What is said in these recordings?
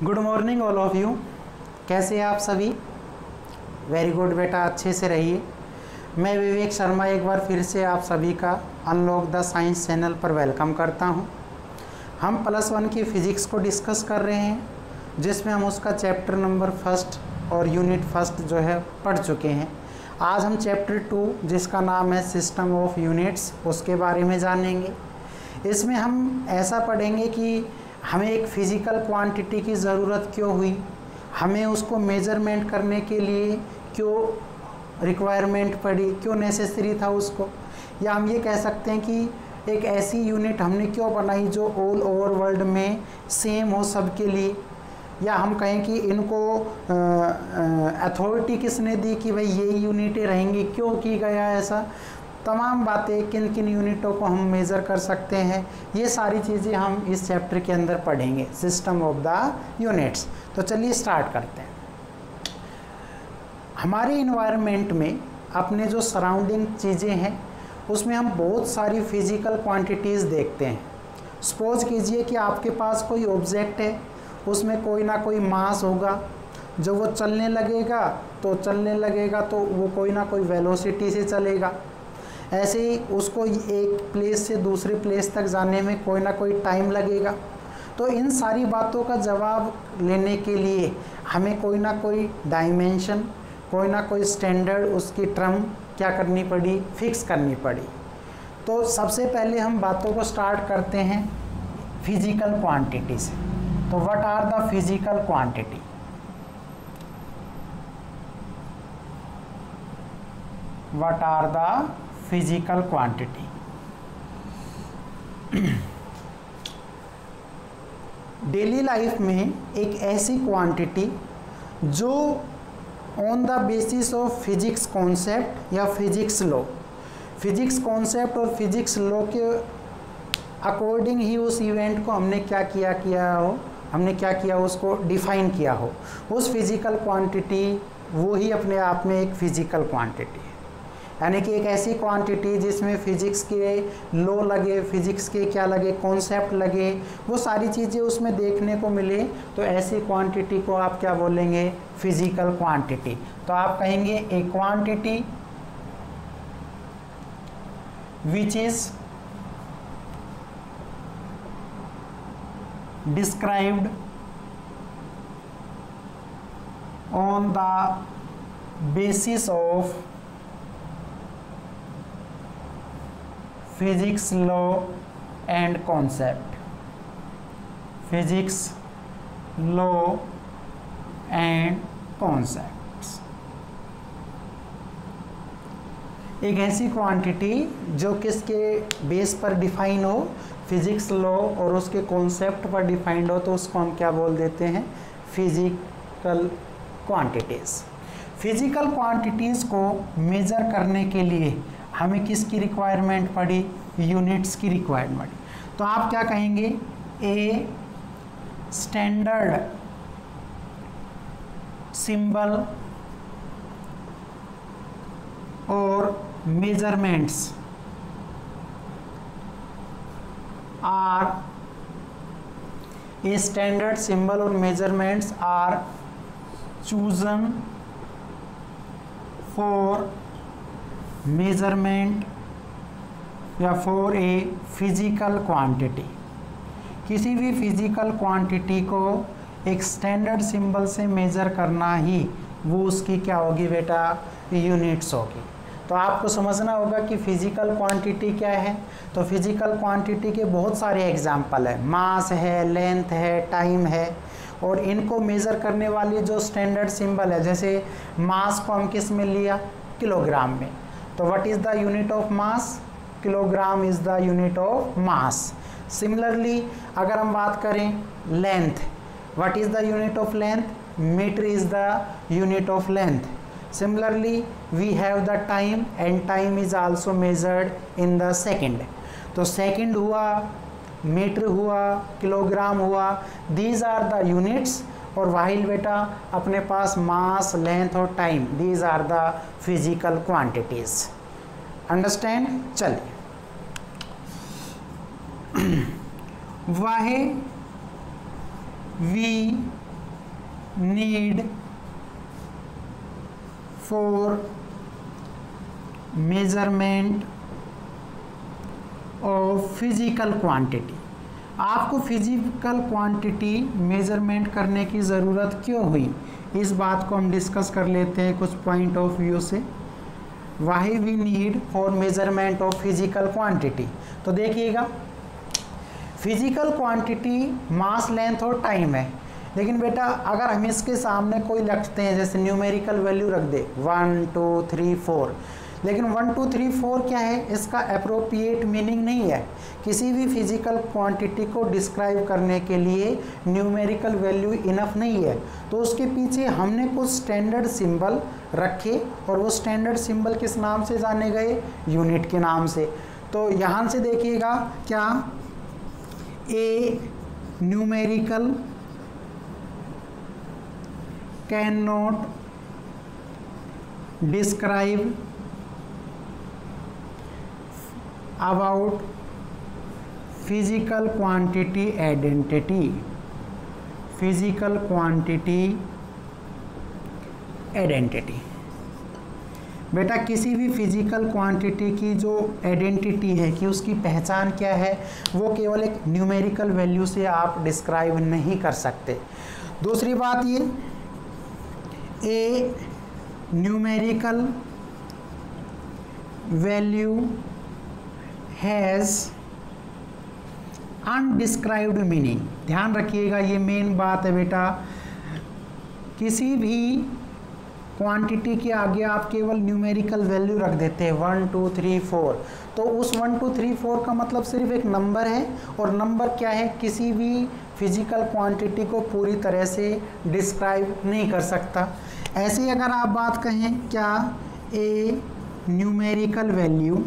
Good morning all of you. कैसे हैं आप सभी? वेरी गुड बेटा, अच्छे से रहिए। मैं विवेक शर्मा एक बार फिर से आप सभी का अनलॉक द साइंस चैनल पर वेलकम करता हूं। हम +1 की फ़िज़िक्स को डिस्कस कर रहे हैं, जिसमें हम उसका चैप्टर नंबर 1 और यूनिट 1 जो है पढ़ चुके हैं। आज हम चैप्टर 2 जिसका नाम है सिस्टम ऑफ यूनिट्स, उसके बारे में जानेंगे। इसमें हम ऐसा पढ़ेंगे कि हमें एक फ़िज़िकल क्वांटिटी की ज़रूरत क्यों हुई, हमें उसको मेज़रमेंट करने के लिए क्यों रिक्वायरमेंट पड़ी, क्यों नेसेसरी था उसको, या हम ये कह सकते हैं कि एक ऐसी यूनिट हमने क्यों बनाई जो ऑल ओवर वर्ल्ड में सेम हो सबके लिए, या हम कहें कि इनको अथॉरिटी किसने दी कि भाई ये यूनिटें रहेंगी, क्यों की गया ऐसा। तमाम बातें, किन किन यूनिटों को हम मेज़र कर सकते हैं, ये सारी चीज़ें हम इस चैप्टर के अंदर पढ़ेंगे, सिस्टम ऑफ द यूनिट्स। तो चलिए स्टार्ट करते हैं। हमारे इन्वायरमेंट में अपने जो सराउंडिंग चीज़ें हैं उसमें हम बहुत सारी फिज़िकल क्वांटिटीज़ देखते हैं। सपोज कीजिए कि आपके पास कोई ऑब्जेक्ट है, उसमें कोई ना कोई मास होगा, जो वो चलने लगेगा तो वो कोई ना कोई वेलोसिटी से चलेगा। ऐसे ही उसको एक प्लेस से दूसरे प्लेस तक जाने में कोई ना कोई टाइम लगेगा। तो इन सारी बातों का जवाब लेने के लिए हमें कोई ना कोई डायमेंशन, कोई ना कोई स्टैंडर्ड, उसकी टर्म क्या करनी पड़ी, फिक्स करनी पड़ी। तो सबसे पहले हम बातों को स्टार्ट करते हैं फिजिकल क्वांटिटी से। तो what are the physical quantity? What are the physical quantity? Daily life में एक ऐसी क्वांटिटी जो on the basis of physics concept या फिजिक्स लॉ, फिजिक्स कॉन्सेप्ट और फिजिक्स लॉ के अकॉर्डिंग ही उस इवेंट को हमने क्या किया उसको डिफाइन किया हो, उस फिजिकल क्वांटिटी वो ही अपने आप में एक फिजिकल क्वांटिटी है। यानी कि एक ऐसी क्वांटिटी जिसमें फिजिक्स के लॉ लगे, फिजिक्स के क्या लगे, कॉन्सेप्ट लगे, वो सारी चीज़ें उसमें देखने को मिले, तो ऐसी क्वांटिटी को आप क्या बोलेंगे? Physical quantity. तो आप कहेंगे ए quantity which is described on the basis of physics law and concept, physics law and concepts। एक ऐसी क्वांटिटी जो किसके बेस पर डिफाइन हो, फिजिक्स लॉ और उसके कॉन्सेप्ट पर डिफाइंड हो, तो उसको हम क्या बोल देते हैं? Physical quantities. फिजिकल क्वांटिटीज़ को मेज़र करने के लिए हमें किसकी रिक्वायरमेंट पड़ी? यूनिट्स की रिक्वायरमेंट। तो आप क्या कहेंगे? ए स्टैंडर्ड सिंबल और measurements are, a standard symbol और measurements are chosen for measurement या फॉर ए फिजिकल क्वांटिटी। किसी भी फिजिकल क्वांटिटी को एक स्टैंडर्ड सिंबल से मेज़र करना ही वो उसकी क्या होगी बेटा? यूनिट्स होगी। तो आपको समझना होगा कि फिजिकल क्वांटिटी क्या है। तो फिजिकल क्वांटिटी के बहुत सारे एग्जाम्पल है, मास है, लेंथ है, टाइम है, और इनको मेज़र करने वाली जो स्टैंडर्ड सिंबल है, जैसे मास को हम किस में लिया? किलोग्राम में। तो what is the unit of mass? Kilogram is the unit of mass. Similarly अगर हम बात करें length, what is the unit of length? Metre is the unit of length. Similarly we have the time and time is also measured in the second. तो second हुआ, metre हुआ, kilogram हुआ, these are the units. और वाहिल बेटा अपने पास mass, length और time, these are the physical quantities. Understand? चलिए, why we need for measurement of physical quantity। आपको फिजिकल क्वांटिटी मेजरमेंट करने की ज़रूरत क्यों हुई, इस बात को हम डिस्कस कर लेते हैं कुछ पॉइंट ऑफ व्यू से। Why we need for measurement of physical quantity. तो देखिएगा, फिजिकल क्वांटिटी मास, लेंथ और टाइम है, लेकिन बेटा अगर हम इसके सामने कोई रखते हैं, जैसे न्यूमेरिकल वैल्यू रख दे 1 2 3 4, लेकिन 1 2 3 4 क्या है, इसका अप्रोप्रिएट मीनिंग नहीं है। किसी भी फिजिकल क्वांटिटी को डिस्क्राइब करने के लिए न्यूमेरिकल वैल्यू इनफ नहीं है, तो उसके पीछे हमने कुछ स्टैंडर्ड सिंबल रखे, और वो स्टैंडर्ड सिंबल किस नाम से जाने गए, यूनिट के नाम से। तो यहाँ से देखिएगा क्या, ए numerical can not describe about physical quantity identity, physical quantity identity। बेटा किसी भी फिजिकल क्वांटिटी की जो आइडेंटिटी है कि उसकी पहचान क्या है, वो केवल एक न्यूमेरिकल वैल्यू से आप डिस्क्राइब नहीं कर सकते। दूसरी बात ये, a numerical value has undescribed meaning. ध्यान रखिएगा, ये मेन बात है बेटा। किसी भी क्वांटिटी के आगे आप केवल न्यूमेरिकल वैल्यू रख देते हैं 1 2 3 4, तो उस 1 2 3 4 का मतलब सिर्फ एक नंबर है, और नंबर क्या है, किसी भी फिजिकल क्वांटिटी को पूरी तरह से डिस्क्राइब नहीं कर सकता। ऐसे ही अगर आप बात कहें, क्या ए numerical value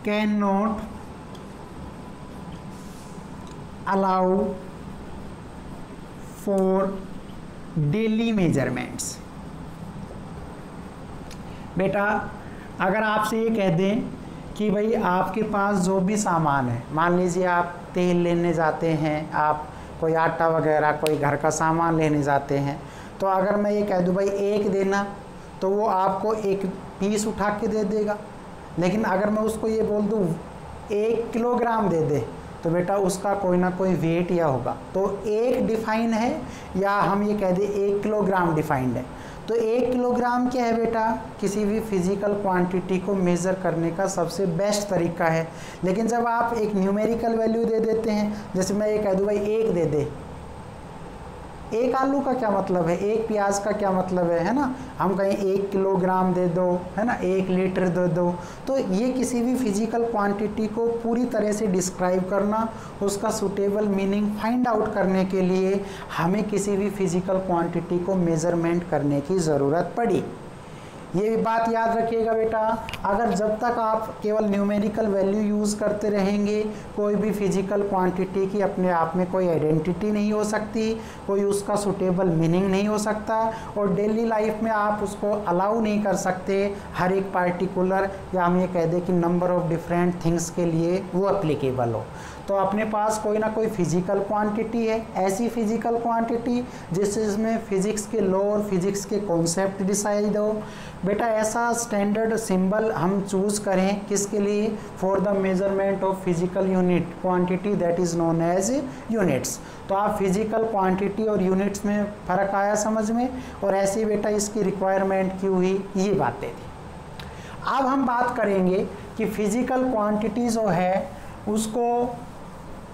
cannot allow for daily measurements। बेटा अगर आपसे ये कह दें कि भाई आपके पास जो भी सामान है, मान लीजिए आप तेल लेने जाते हैं, आप कोई आटा वगैरह कोई घर का सामान लेने जाते हैं, तो अगर मैं ये कह दूं भाई एक देना, तो वो आपको एक पीस उठा के दे देगा। लेकिन अगर मैं उसको ये बोल दूँ 1 किलोग्राम दे दे, तो बेटा उसका कोई ना कोई वेट या होगा। तो एक डिफाइन है, या हम ये कह दें 1 किलोग्राम डिफाइंड है। तो 1 किलोग्राम क्या है बेटा, किसी भी फिजिकल क्वांटिटी को मेज़र करने का सबसे बेस्ट तरीका है। लेकिन जब आप एक न्यूमेरिकल वैल्यू दे देते हैं, जैसे मैं ये कह दूँ भाई एक दे दे, एक आलू का क्या मतलब है, एक प्याज का क्या मतलब है ना, हम कहें 1 किलोग्राम दे दो, है ना, 1 लीटर दे दो। तो ये किसी भी फिजिकल क्वांटिटी को पूरी तरह से डिस्क्राइब करना, उसका सूटेबल मीनिंग फाइंड आउट करने के लिए हमें किसी भी फिजिकल क्वांटिटी को मेज़रमेंट करने की ज़रूरत पड़ी। ये बात याद रखिएगा बेटा, अगर जब तक आप केवल न्यूमेरिकल वैल्यू यूज़ करते रहेंगे, कोई भी फिजिकल क्वांटिटी की अपने आप में कोई आइडेंटिटी नहीं हो सकती, कोई उसका सूटेबल मीनिंग नहीं हो सकता, और डेली लाइफ में आप उसको अलाउ नहीं कर सकते हर एक पार्टिकुलर, या हम ये कह दें कि नंबर ऑफ डिफरेंट थिंग्स के लिए वो एप्लीकेबल हो। तो अपने पास कोई ना कोई फिजिकल क्वांटिटी है, ऐसी फिजिकल क्वांटिटी जिसमें फिजिक्स के लॉ और फिजिक्स के कॉन्सेप्ट डिसाइड हो। बेटा ऐसा स्टैंडर्ड सिंबल हम चूज़ करें किसके लिए, for the measurement of physical unit quantity that is known as units. तो आप फिजिकल क्वांटिटी और यूनिट्स में फ़र्क आया समझ में, और ऐसे बेटा इसकी रिक्वायरमेंट क्यों हुई, ये बातें थी। अब हम बात करेंगे कि फिजिकल क्वांटिटी जो है उसको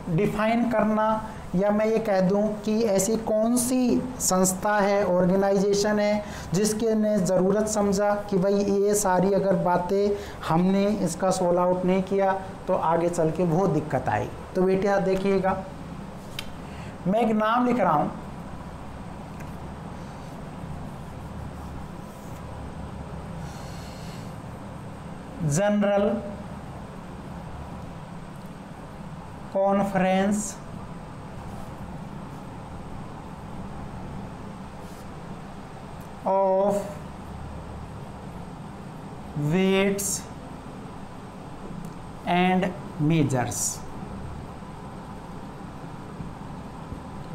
डिफाइन करना, या मैं ये कह दूं कि ऐसी कौन सी संस्था है, ऑर्गेनाइजेशन है, जिसके ने ज़रूरत समझा कि भाई ये सारी अगर बातें हमने इसका सोल्व आउट नहीं किया तो आगे चल के बहुत दिक्कत आई। तो बेटा देखिएगा, मैं एक नाम लिख रहा हूँ, general conference of weights and measures।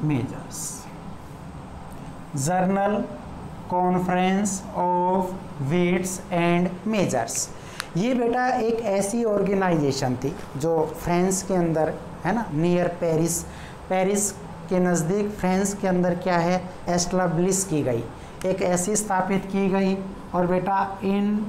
Measures. General conference of weights and measures, ये बेटा एक ऐसी ऑर्गेनाइजेशन थी जो फ्रांस के अंदर है ना, नियर पेरिस, पेरिस के नज़दीक फ्रांस के अंदर क्या है, एस्टैब्लिश की गई, एक ऐसी स्थापित की गई। और बेटा इन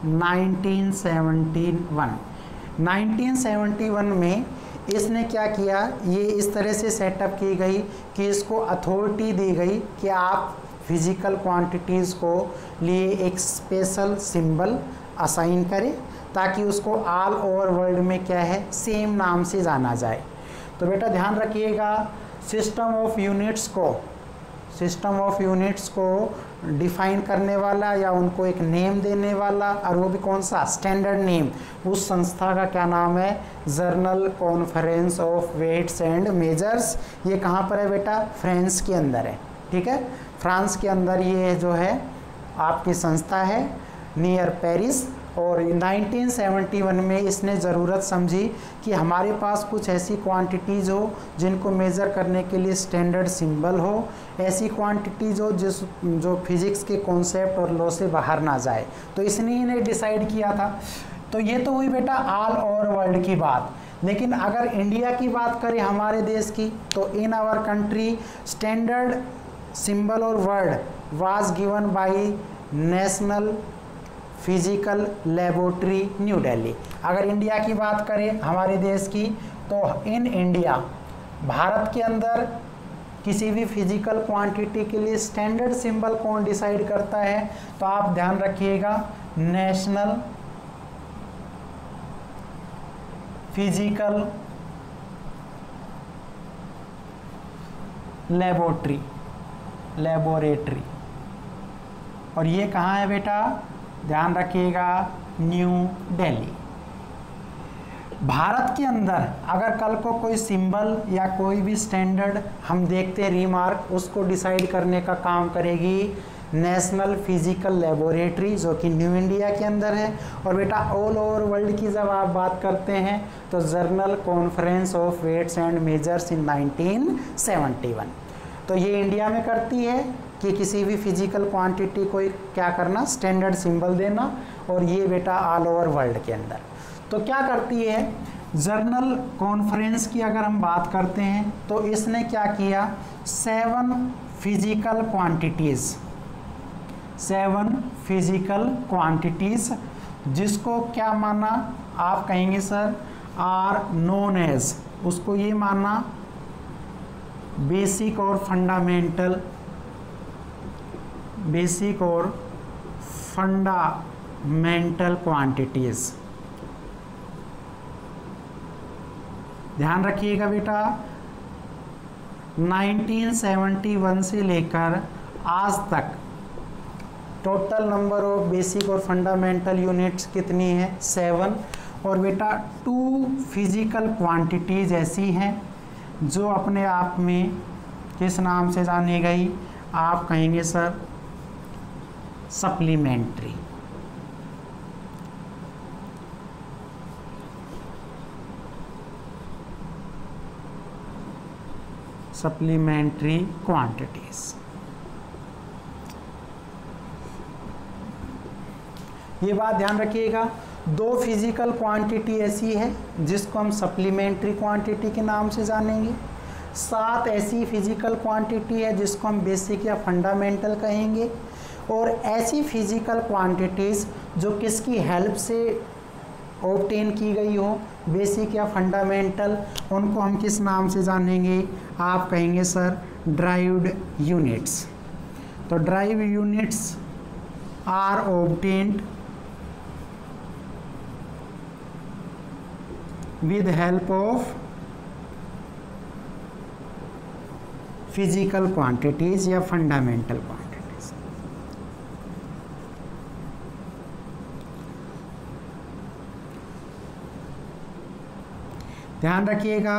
1971 में इसने क्या किया, ये इस तरह से सेटअप की गई कि इसको अथॉरिटी दी गई कि आप फिजिकल क्वांटिटीज़ को लिए एक स्पेशल सिंबल असाइन करें ताकि उसको ऑल ओवर वर्ल्ड में क्या है, सेम नाम से जाना जाए। तो बेटा ध्यान रखिएगा, सिस्टम ऑफ यूनिट्स को डिफाइन करने वाला या उनको एक नेम देने वाला, और वो भी कौन सा, स्टैंडर्ड नेम, उस संस्था का क्या नाम है, general conference of weights and measures. ये कहाँ पर है बेटा, फ्रांस के अंदर है, ठीक है, फ्रांस के अंदर ये जो है आपकी संस्था है नियर पेरिस। और 1971 में इसने ज़रूरत समझी कि हमारे पास कुछ ऐसी क्वांटिटीज़ हो जिनको मेज़र करने के लिए स्टैंडर्ड सिंबल हो, ऐसी क्वांटिटीज़ हो जो फिज़िक्स के कॉन्सेप्ट और लॉ से बाहर ना जाए। तो इसने इन्हें डिसाइड किया था। तो ये तो हुई बेटा ऑल ओवर वर्ल्ड की बात। लेकिन अगर इंडिया की बात करें, हमारे देश की, तो in our country standard symbol और word was given by National Physical Laboratory New Delhi. अगर इंडिया की बात करें हमारे देश की, तो इन इंडिया, भारत के अंदर किसी भी फिजिकल क्वांटिटी के लिए स्टैंडर्ड सिंबल कौन डिसाइड करता है, तो आप ध्यान रखिएगा, नेशनल फिजिकल लेबोरेटरी। और ये कहाँ है बेटा, ध्यान रखिएगा, न्यू दिल्ली। भारत के अंदर अगर कल को कोई सिंबल या कोई भी स्टैंडर्ड हम देखते हैं, रीमार्क, उसको डिसाइड करने का काम करेगी नेशनल फिजिकल लेबोरेटरी, जो कि न्यू इंडिया के अंदर है। और बेटा ऑल ओवर वर्ल्ड की जब आप बात करते हैं तो general conference of weights and measures in 1971। तो ये इंडिया में करती है कि किसी भी फिजिकल क्वांटिटी को क्या करना, स्टैंडर्ड सिंबल देना, और ये बेटा ऑल ओवर वर्ल्ड के अंदर। तो क्या करती है, जर्नल कॉन्फ्रेंस की अगर हम बात करते हैं तो इसने क्या किया, 7 फिजिकल क्वांटिटीज जिसको क्या माना, आप कहेंगे सर आर नोन एज, उसको ये माना बेसिक और फंडामेंटल क्वांटिटीज। ध्यान रखिएगा बेटा, 1971 से लेकर आज तक टोटल नंबर ऑफ बेसिक और फंडामेंटल यूनिट्स कितनी है, 7। और बेटा 2 फिजिकल क्वांटिटीज ऐसी हैं जो अपने आप में किस नाम से जानी गई, आप कहेंगे सर सप्लीमेंट्री। क्वांटिटीज। ये बात ध्यान रखिएगा, 2 फिजिकल क्वांटिटी ऐसी है जिसको हम सप्लीमेंट्री क्वांटिटी के नाम से जानेंगे। 7 ऐसी फिजिकल क्वांटिटी है जिसको हम बेसिक या फंडामेंटल कहेंगे। और ऐसी फिजिकल क्वांटिटीज़ जो किसकी हेल्प से ऑब्टेन की गई हो, बेसिक या फंडामेंटल, उनको हम किस नाम से जानेंगे, आप कहेंगे सर ड्राइव्ड यूनिट्स। तो derive units are obtained with help of physical quantities या fundamental quantities। ध्यान रखिएगा,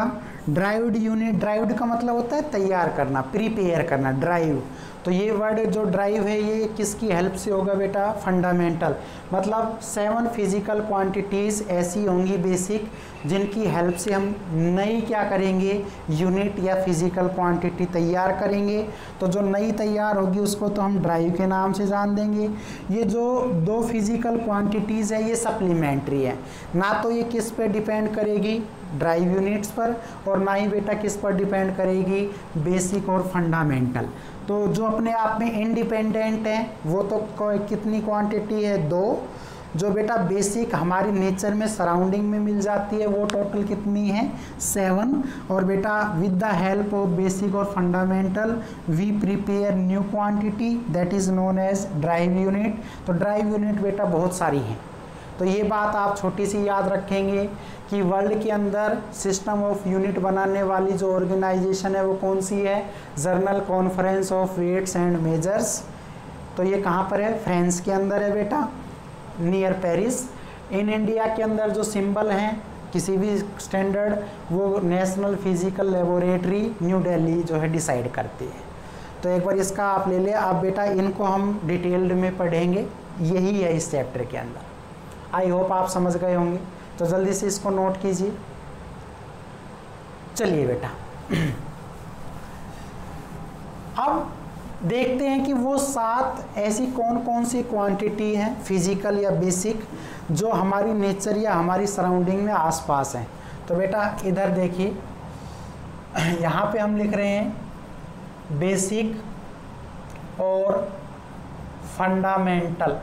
ड्राइव्ड यूनिट, ड्राइव्ड का मतलब होता है तैयार करना, प्रिपेयर करना, ड्राइव। तो ये वर्ड जो ड्राइव है ये किसकी हेल्प से होगा बेटा? फंडामेंटल। मतलब 7 फिजिकल क्वांटिटीज़ ऐसी होंगी बेसिक जिनकी हेल्प से हम नई क्या करेंगे? यूनिट या फिजिकल क्वांटिटी तैयार करेंगे। तो जो नई तैयार होगी उसको तो हम ड्राइव के नाम से जान देंगे। ये जो 2 फिजिकल क्वांटिटीज़ है ये सप्लीमेंट्री है, ना तो ये किस पे डिपेंड करेगी? ड्राइव यूनिट्स पर, और ना ही बेटा किस पर डिपेंड करेगी? बेसिक और फंडामेंटल। तो जो अपने आप में इंडिपेंडेंट है वो तो कितनी क्वांटिटी है? 2। जो बेटा बेसिक हमारी नेचर में सराउंडिंग में मिल जाती है वो टोटल कितनी है? 7। और बेटा with the help of basic और fundamental we prepare new quantity that is known as drive unit. तो ड्राइव यूनिट बेटा बहुत सारी हैं। तो ये बात आप छोटी सी याद रखेंगे कि वर्ल्ड के अंदर सिस्टम ऑफ यूनिट बनाने वाली जो ऑर्गेनाइजेशन है वो कौन सी है? General conference of weights and measures. तो ये कहाँ पर है? फ्रांस के अंदर है बेटा, नियर पेरिस। इन इंडिया के अंदर जो सिंबल हैं किसी भी स्टैंडर्ड वो national Physical Laboratory New Delhi जो है डिसाइड करती है। तो एक बार इसका आप ले लें। अब बेटा इनको हम डिटेल्ड में पढ़ेंगे, यही है इस चैप्टर के अंदर। आई होप आप समझ गए होंगे। तो जल्दी से इसको नोट कीजिए। चलिए बेटा अब देखते हैं कि वो 7 ऐसी कौन कौन सी क्वांटिटी हैं फिजिकल या बेसिक जो हमारी नेचर या हमारी सराउंडिंग में आसपास हैं। तो बेटा इधर देखिए, यहाँ पे हम लिख रहे हैं बेसिक और फंडामेंटल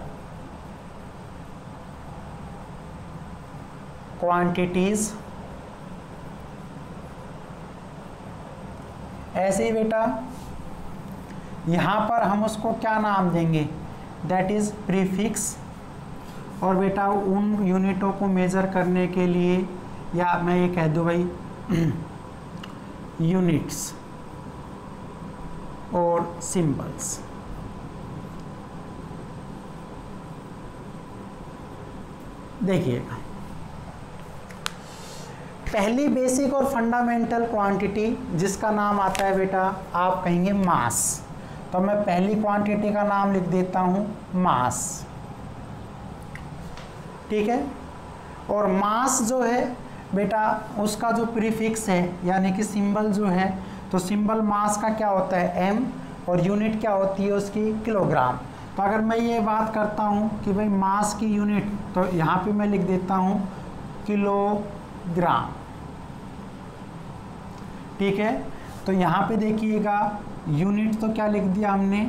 क्वांटिटीज। ऐसे ही बेटा यहाँ पर हम उसको क्या नाम देंगे? That is prefix. और बेटा उन यूनिटों को मेजर करने के लिए, या मैं ये कह दूँ भाई यूनिट्स और सिंबल्स। देखिएगा, पहली बेसिक और फंडामेंटल क्वांटिटी जिसका नाम आता है बेटा, आप कहेंगे मास। तो मैं पहली क्वांटिटी का नाम लिख देता हूं मास, ठीक है। और मास जो है बेटा उसका जो प्रीफिक्स है यानी कि सिंबल जो है, तो सिंबल मास का क्या होता है? एम, और यूनिट क्या होती है उसकी? किलोग्राम। तो अगर मैं ये बात करता हूँ कि भाई मास की यूनिट, तो यहाँ पे मैं लिख देता हूँ किलोग्राम, ठीक है। तो यहाँ पे देखिएगा यूनिट तो क्या लिख दिया हमने?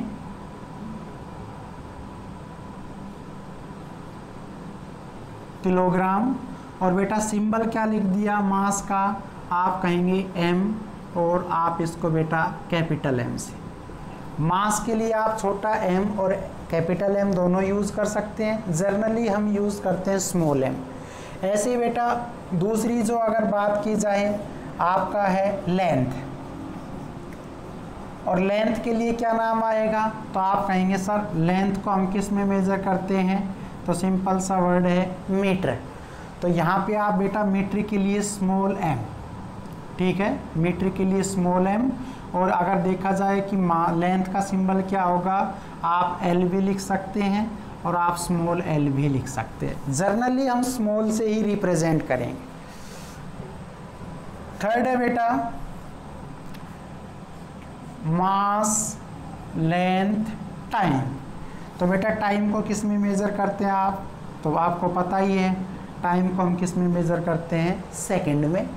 किलोग्राम। और बेटा सिंबल क्या लिख दिया मास का? आप कहेंगे एम, और आप इसको बेटा कैपिटल एम से। मास के लिए आप छोटा एम और कैपिटल एम दोनों यूज़ कर सकते हैं। जनरली हम यूज़ करते हैं स्मॉल एम। ऐसे ही बेटा दूसरी जो अगर बात की जाए आपका है लेंथ, और लेंथ के लिए क्या नाम आएगा? तो आप कहेंगे सर लेंथ को हम किस में मेजर करते हैं? तो सिंपल सा वर्ड है मीटर। तो यहाँ पे आप बेटा मीटर के लिए स्मॉल एम, ठीक है, मीटर के लिए स्मॉल एम। और अगर देखा जाए कि लेंथ का सिंबल क्या होगा, आप एल भी लिख सकते हैं और आप स्मॉल एल भी लिख सकते हैं। जनरली हम स्मॉल से ही रिप्रेजेंट करेंगे। थर्ड है बेटा मास, लेंथ, टाइम। तो बेटा टाइम को किस में मेजर करते हैं आप? तो आपको पता ही है टाइम को हम किस में मेजर करते हैं? सेकंड में।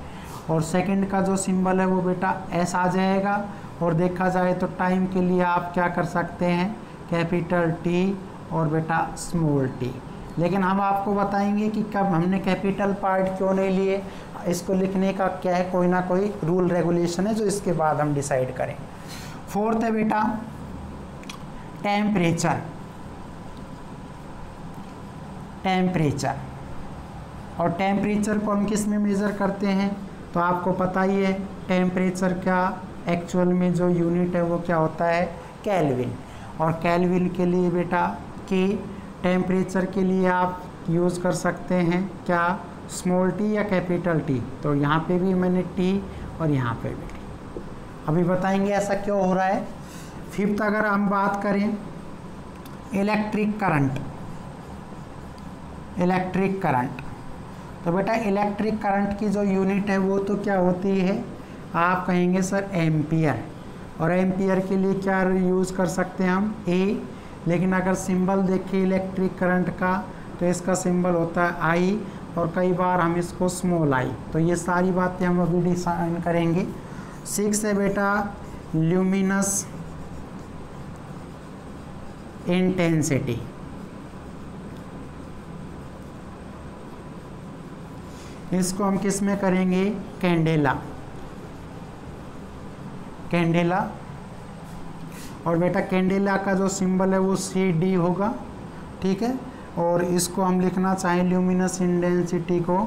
और सेकंड का जो सिंबल है वो बेटा एस आ जाएगा। और देखा जाए तो टाइम के लिए आप क्या कर सकते हैं? कैपिटल टी और बेटा स्मॉल टी। लेकिन हम आपको बताएंगे कि कब हमने कैपिटल पार्ट क्यों नहीं लिए, इसको लिखने का क्या है, कोई ना कोई रूल रेगुलेशन है जो इसके बाद हम डिसाइड करेंगे। फोर्थ है बेटा टेम्परेचर। टेम्परेचर, और टेम्परेचर को हम किस में मेज़र करते हैं? तो आपको पता ही है टेम्परेचर का एक्चुअल में जो यूनिट है वो क्या होता है? केल्विन। और केल्विन के लिए बेटा के, टेम्परेचर के लिए आप यूज़ कर सकते हैं क्या? स्मॉल टी या कैपिटल टी। तो यहाँ पे भी मैंने टी और यहाँ पे भी t। अभी बताएंगे ऐसा क्यों हो रहा है। फिफ्थ अगर हम बात करें इलेक्ट्रिक करंट, इलेक्ट्रिक करंट, तो बेटा इलेक्ट्रिक करंट की जो यूनिट है वो तो क्या होती है, आप कहेंगे सर एम्पियर, और एम्पियर के लिए क्या यूज़ कर सकते हैं हम ए, लेकिन अगर सिंबल देखिए इलेक्ट्रिक करंट का तो इसका सिंबल होता है आई, और कई बार हम इसको स्मॉल आई। तो ये सारी बातें हम अभी डिसाइन करेंगे। 6 है बेटा ल्यूमिनस इंटेंसिटी, इसको हम किस में करेंगे, कैंडेला, कैंडेला। और बेटा कैंडेला का जो सिंबल है वो CD होगा, ठीक है। और इसको हम लिखना चाहें ल्यूमिनस इंटेंसिटी को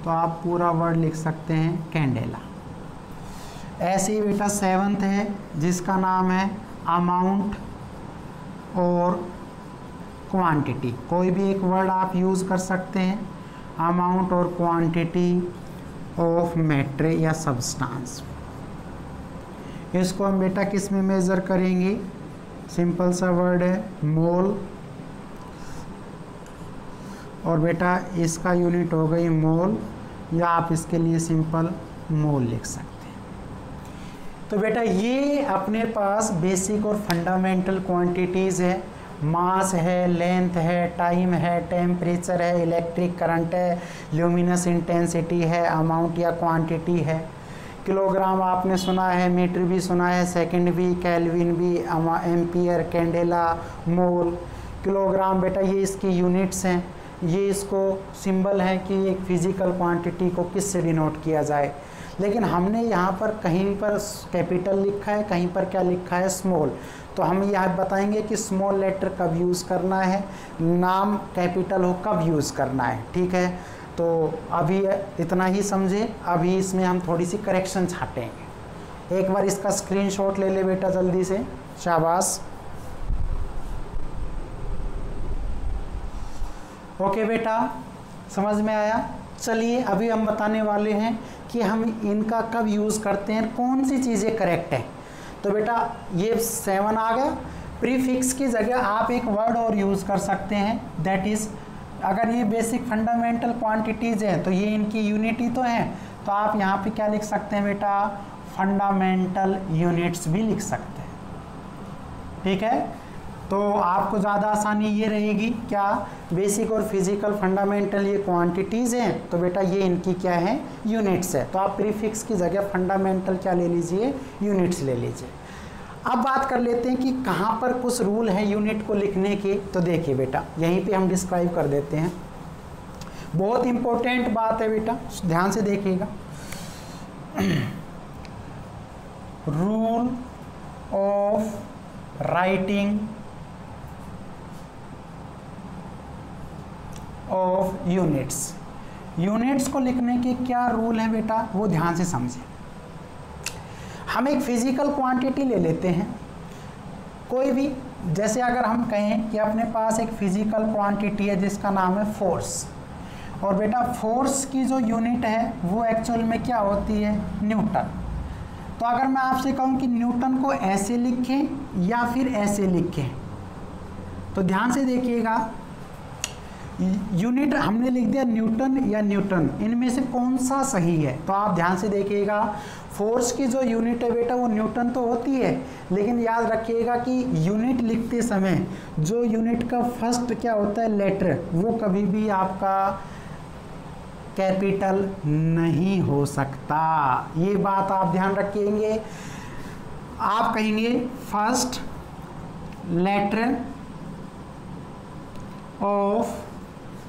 तो आप पूरा वर्ड लिख सकते हैं कैंडेला। ऐसे ही बेटा 7th है जिसका नाम है अमाउंट और क्वांटिटी, कोई भी एक वर्ड आप यूज़ कर सकते हैं, अमाउंट और क्वांटिटी ऑफ मैटर या सब्सटेंस। इसको हम बेटा किस में मेज़र करेंगे, सिंपल सा वर्ड है मोल, और बेटा इसका यूनिट हो गई मोल, या आप इसके लिए सिंपल मोल लिख सकते हैं। तो बेटा ये अपने पास बेसिक और फंडामेंटल क्वांटिटीज़ है, मास है, लेंथ है, टाइम है, टेम्परेचर है, इलेक्ट्रिक करंट है, ल्यूमिनस इंटेंसिटी है, अमाउंट या क्वांटिटी है। किलोग्राम आपने सुना है, मीटर भी सुना है, सेकंड भी, केल्विन भी, एम्पियर, कैंडेला, मोल। किलोग्राम बेटा ये इसकी यूनिट्स हैं, ये इसको सिंबल है कि एक फिजिकल क्वांटिटी को किस से डिनोट किया जाए। लेकिन हमने यहाँ पर कहीं पर कैपिटल लिखा है, कहीं पर क्या लिखा है स्मॉल, तो हम यहाँ बताएंगे कि स्मॉल लेटर कब यूज़ करना है, नाम कैपिटल हो कब यूज़ करना है, ठीक है। तो अभी इतना ही समझे, अभी इसमें हम थोड़ी सी करेक्शन छाटेंगे। एक बार इसका स्क्रीनशॉट ले ले बेटा जल्दी से, शाबाश। ओके बेटा समझ में आया। चलिए अभी हम बताने वाले हैं कि हम इनका कब यूज़ करते हैं, कौन सी चीज़ें करेक्ट है। तो बेटा ये 7 आ गया। प्रीफिक्स की जगह आप एक वर्ड और यूज़ कर सकते हैं, दैट इज़, अगर ये बेसिक फंडामेंटल क्वांटिटीज़ हैं तो ये इनकी यूनिट ही तो हैं, तो आप यहाँ पे क्या लिख सकते हैं बेटा, फंडामेंटल यूनिट्स भी लिख सकते हैं, ठीक है। तो आपको ज़्यादा आसानी ये रहेगी, क्या बेसिक और फिजिकल फंडामेंटल ये क्वांटिटीज़ हैं, तो बेटा ये इनकी क्या है, यूनिट्स है। तो आप प्रीफिक्स की जगह फंडामेंटल क्या ले लीजिए, यूनिट्स ले लीजिए। अब बात कर लेते हैं कि कहाँ पर कुछ रूल हैं यूनिट को लिखने के। तो देखिए बेटा यहीं पे हम डिस्क्राइब कर देते हैं, बहुत इंपॉर्टेंट बात है बेटा, ध्यान से देखिएगा। Rule of writing of units, units को लिखने के क्या रूल हैं बेटा, वो ध्यान से समझिए। हम एक फिजिकल क्वांटिटी ले लेते हैं कोई भी, जैसे अगर हम कहें कि अपने पास एक फिजिकल क्वांटिटी है जिसका नाम है फोर्स, और बेटा फोर्स की जो यूनिट है वो एक्चुअल में क्या होती है, न्यूटन। तो अगर मैं आपसे कहूँ कि न्यूटन को ऐसे लिखें या फिर ऐसे लिखें, तो ध्यान से देखिएगा, यूनिट हमने लिख दिया न्यूटन या न्यूटन, इनमें से कौन सा सही है। तो आप ध्यान से देखिएगा, फोर्स की जो यूनिट है बेटा वो न्यूटन तो होती है, लेकिन याद रखिएगा कि यूनिट लिखते समय जो यूनिट का फर्स्ट क्या होता है, लेटर, वो कभी भी आपका कैपिटल नहीं हो सकता। ये बात आप ध्यान रखिएंगे। आप कहेंगे first letter of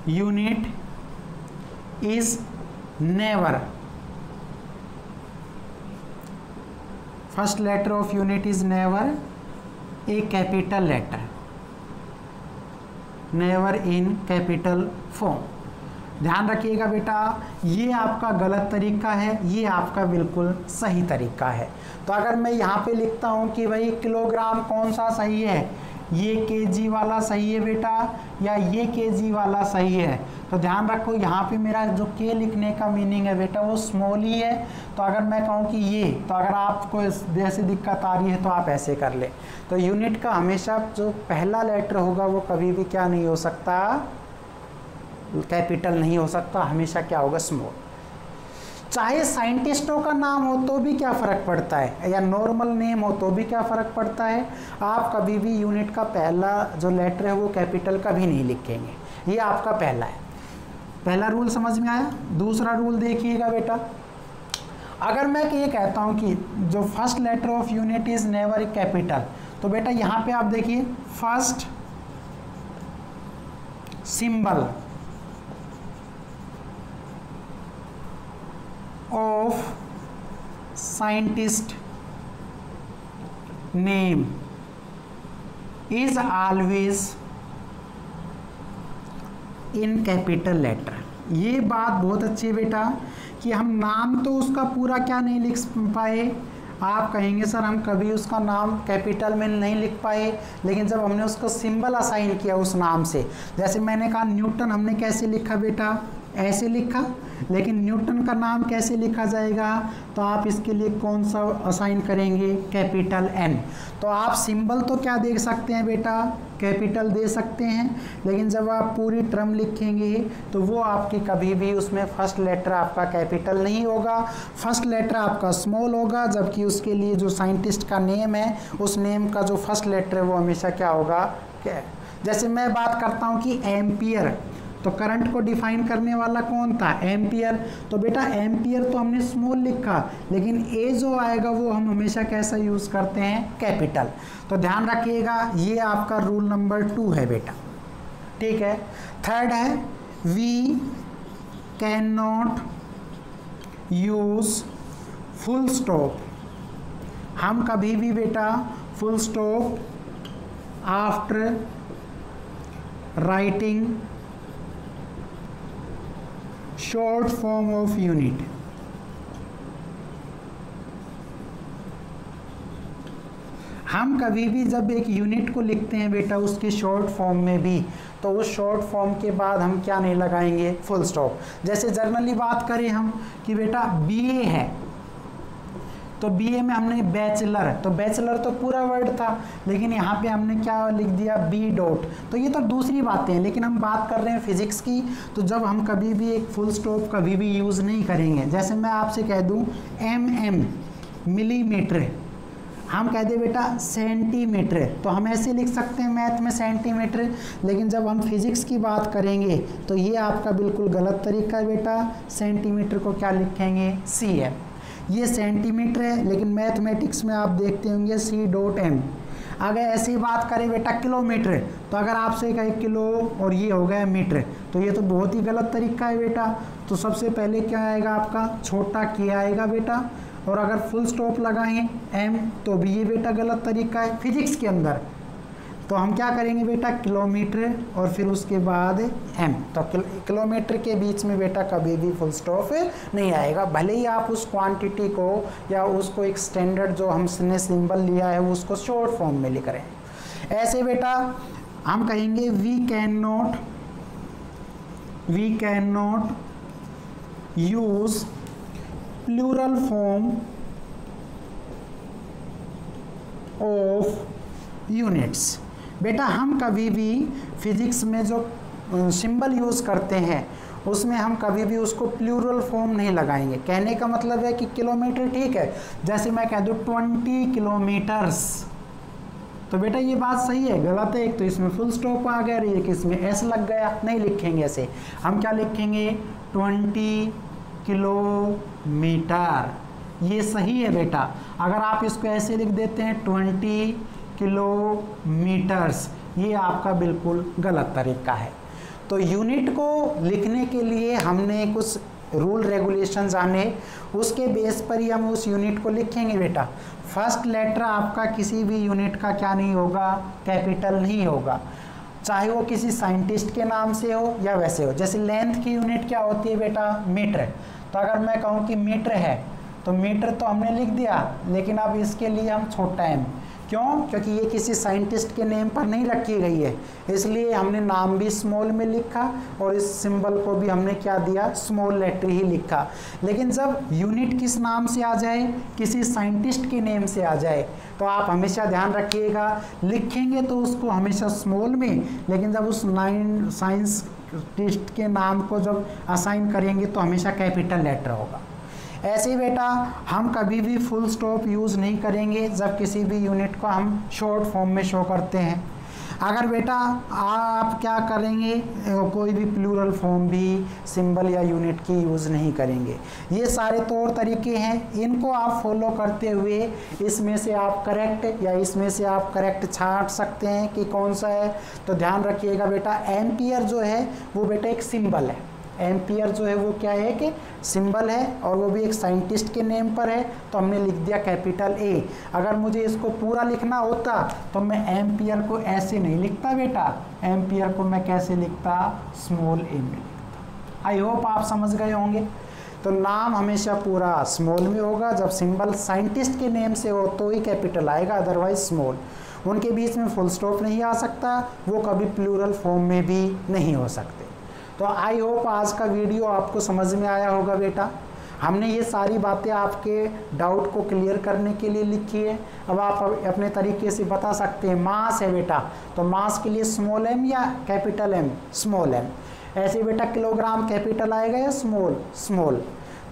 unit is never, first letter of unit is never a capital letter, never in capital form. ध्यान रखिएगा बेटा, ये आपका गलत तरीका है, ये आपका बिल्कुल सही तरीका है। तो अगर मैं यहाँ पे लिखता हूँ कि भाई किलोग्राम कौन सा सही है, ये केजी वाला सही है बेटा या ये केजी वाला सही है। तो ध्यान रखो यहाँ पे मेरा जो के लिखने का मीनिंग है बेटा वो स्मॉल ही है। तो अगर मैं कहूँ कि ये, तो अगर आपको ऐसी दिक्कत आ रही है तो आप ऐसे कर ले। तो यूनिट का हमेशा जो पहला लेटर होगा वो कभी भी क्या नहीं हो सकता, कैपिटल नहीं हो सकता, हमेशा क्या होगा, स्मॉल। चाहे साइंटिस्टों का नाम हो तो भी क्या फ़र्क पड़ता है, या नॉर्मल नेम हो तो भी क्या फ़र्क पड़ता है, आप कभी भी यूनिट का पहला जो लेटर है वो कैपिटल कभी नहीं लिखेंगे। ये आपका पहला है, पहला रूल समझ में आया। दूसरा रूल देखिएगा बेटा, अगर मैं ये कहता हूँ कि जो first letter of unit is never a capital, तो बेटा यहाँ पे आप देखिए first symbol of scientist name is always in capital letter। ये बात बहुत अच्छी है बेटा कि हम नाम तो उसका पूरा क्या नहीं लिख पाए, आप कहेंगे सर हम कभी उसका नाम कैपिटल में नहीं लिख पाए, लेकिन जब हमने उसको सिंबल असाइन किया उस नाम से, जैसे मैंने कहा न्यूटन, हमने कैसे लिखा बेटा, ऐसे लिखा, लेकिन न्यूटन का नाम कैसे लिखा जाएगा, तो आप इसके लिए कौन सा असाइन करेंगे, कैपिटल एन। तो आप सिंबल तो क्या दे सकते हैं बेटा, कैपिटल दे सकते हैं, लेकिन जब आप पूरी टर्म लिखेंगे तो वो आपकी कभी भी उसमें फर्स्ट लेटर आपका कैपिटल नहीं होगा, फर्स्ट लेटर आपका स्मॉल होगा, जबकि उसके लिए जो साइंटिस्ट का नेम है उस नेम का जो फर्स्ट लेटर है वो हमेशा क्या होगा, क्या। जैसे मैं बात करता हूँ कि एम्पियर, तो करंट को डिफाइन करने वाला कौन था, एम्पियर। तो बेटा एम्पियर तो हमने स्मॉल लिखा, लेकिन ए जो आएगा वो हम हमेशा कैसा यूज़ करते हैं, कैपिटल। तो ध्यान रखिएगा, ये आपका रूल नंबर 2 है बेटा, ठीक है। थर्ड है we can not use full stop. हम कभी भी बेटा full stop after writing short form of unit, हम कभी भी जब एक यूनिट को लिखते हैं बेटा उसके शॉर्ट फॉर्म में भी, तो उस शॉर्ट फॉर्म के बाद हम क्या नहीं लगाएंगे, फुल स्टॉप। जैसे जर्नली बात करें हम कि बेटा बीए है, तो बीए में हमने बैचलर, तो बैचलर तो पूरा वर्ड था, लेकिन यहाँ पे हमने क्या लिख दिया, बी डॉट। तो ये तो दूसरी बातें हैं, लेकिन हम बात कर रहे हैं फिजिक्स की, तो जब हम कभी भी एक फुल स्टॉप कभी भी यूज़ नहीं करेंगे। जैसे मैं आपसे कह दूँ एम मिलीमीटर, हम कह दे बेटा सेंटीमीटर, तो हम ऐसे लिख सकते हैं मैथ में सेंटीमीटर, लेकिन जब हम फिजिक्स की बात करेंगे तो ये आपका बिल्कुल गलत तरीका है बेटा, सेंटीमीटर को क्या लिखेंगे, cm। ये सेंटीमीटर है, लेकिन मैथमेटिक्स में आप देखते होंगे c.m। अगर ऐसी बात करें बेटा किलोमीटर, तो अगर आपसे कहे किलो और ये हो गया मीटर, तो ये तो बहुत ही गलत तरीका है बेटा। तो सबसे पहले क्या आएगा आपका, छोटा के आएगा बेटा, और अगर फुल स्टॉप लगाएं m तो भी ये बेटा गलत तरीका है फिजिक्स के अंदर। तो हम क्या करेंगे बेटा, किलोमीटर और फिर उसके बाद m, तो किलोमीटर के बीच में बेटा कभी भी फुल स्टॉप नहीं आएगा, भले ही आप उस क्वांटिटी को या उसको एक स्टैंडर्ड जो हमने सिंबल लिया है उसको शॉर्ट फॉर्म में लिख रहे हैं। ऐसे बेटा हम कहेंगे we can not use plural form of units. बेटा हम कभी भी फिजिक्स में जो सिंबल यूज़ करते हैं उसमें हम कभी भी उसको प्लूरल फॉर्म नहीं लगाएंगे। कहने का मतलब है कि किलोमीटर ठीक है, जैसे मैं कह दूँ 20 किलोमीटर्स, तो बेटा ये बात सही है, गलत है, एक तो इसमें फुल स्टॉप आ गया, एक इसमें एस लग गया, नहीं लिखेंगे ऐसे। हम क्या लिखेंगे, 20 किलोमीटर, ये सही है बेटा। अगर आप इसको ऐसे लिख देते हैं 20 किलोमीटर्स, ये आपका बिल्कुल गलत तरीका है। तो यूनिट को लिखने के लिए हमने कुछ रूल रेगुलेशन जाने, उसके बेस पर ही हम उस यूनिट को लिखेंगे बेटा। फर्स्ट लेटर आपका किसी भी यूनिट का क्या नहीं होगा, कैपिटल नहीं होगा, चाहे वो किसी साइंटिस्ट के नाम से हो या वैसे हो। जैसे लेंथ की यूनिट क्या होती है बेटा, मीटर। तो अगर मैं कहूँ कि मीटर है तो मीटर तो हमने लिख दिया, लेकिन अब इसके लिए हम छोटा m, क्यों? क्योंकि ये किसी साइंटिस्ट के नेम पर नहीं रखी गई है, इसलिए हमने नाम भी स्मॉल में लिखा और इस सिंबल को भी हमने क्या दिया, स्मॉल लेटर ही लिखा। लेकिन जब यूनिट किस नाम से आ जाए, किसी साइंटिस्ट के नेम से आ जाए, तो आप हमेशा ध्यान रखिएगा, लिखेंगे तो उसको हमेशा स्मॉल में, लेकिन जब उस साइंटिस्ट के नाम को जब असाइन करेंगे तो हमेशा कैपिटल लेटर होगा। ऐसे ही बेटा हम कभी भी फुल स्टॉप यूज़ नहीं करेंगे जब किसी भी यूनिट को हम शॉर्ट फॉर्म में शो करते हैं। अगर बेटा आप क्या करेंगे, कोई भी प्लूरल फॉर्म भी सिंबल या यूनिट की यूज़ नहीं करेंगे। ये सारे तौर तरीके हैं, इनको आप फॉलो करते हुए इसमें से आप करेक्ट या इसमें से आप करेक्ट छांट सकते हैं कि कौन सा है। तो ध्यान रखिएगा बेटा, एम्पियर जो है वो बेटा एक सिंबल है। एम्पियर जो है वो क्या है कि सिंबल है, और वो भी एक साइंटिस्ट के नेम पर है, तो हमने लिख दिया कैपिटल ए। अगर मुझे इसको पूरा लिखना होता तो मैं एम्पियर को ऐसे नहीं लिखता बेटा, एम्पियर को मैं कैसे लिखता, स्मॉल ए में लिखता। आई होप आप समझ गए होंगे। तो नाम हमेशा पूरा स्मॉल में होगा, जब सिंबल साइंटिस्ट के नेम से हो तो ही कैपिटल आएगा, अदरवाइज स्मॉल। उनके बीच में फुल स्टॉप नहीं आ सकता, वो कभी प्लूरल फॉर्म में भी नहीं हो सकते। तो आई होप आज का वीडियो आपको समझ में आया होगा बेटा। हमने ये सारी बातें आपके डाउट को क्लियर करने के लिए लिखी है। अब आप अपने तरीके से बता सकते हैं, मास है बेटा, तो मास के लिए स्मॉल एम या कैपिटल एम, स्मॉल एम। ऐसे बेटा किलोग्राम कैपिटल आएगा या स्मॉल, स्मॉल।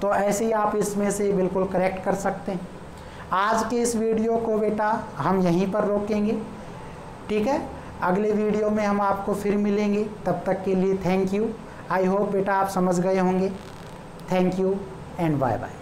तो ऐसे ही आप इसमें से बिल्कुल करेक्ट कर सकते हैं। आज के इस वीडियो को बेटा हम यहीं पर रोकेंगे, ठीक है। अगले वीडियो में हम आपको फिर मिलेंगे, तब तक के लिए थैंक यू। आई होप बेटा आप समझ गए होंगे। Thank you and bye bye.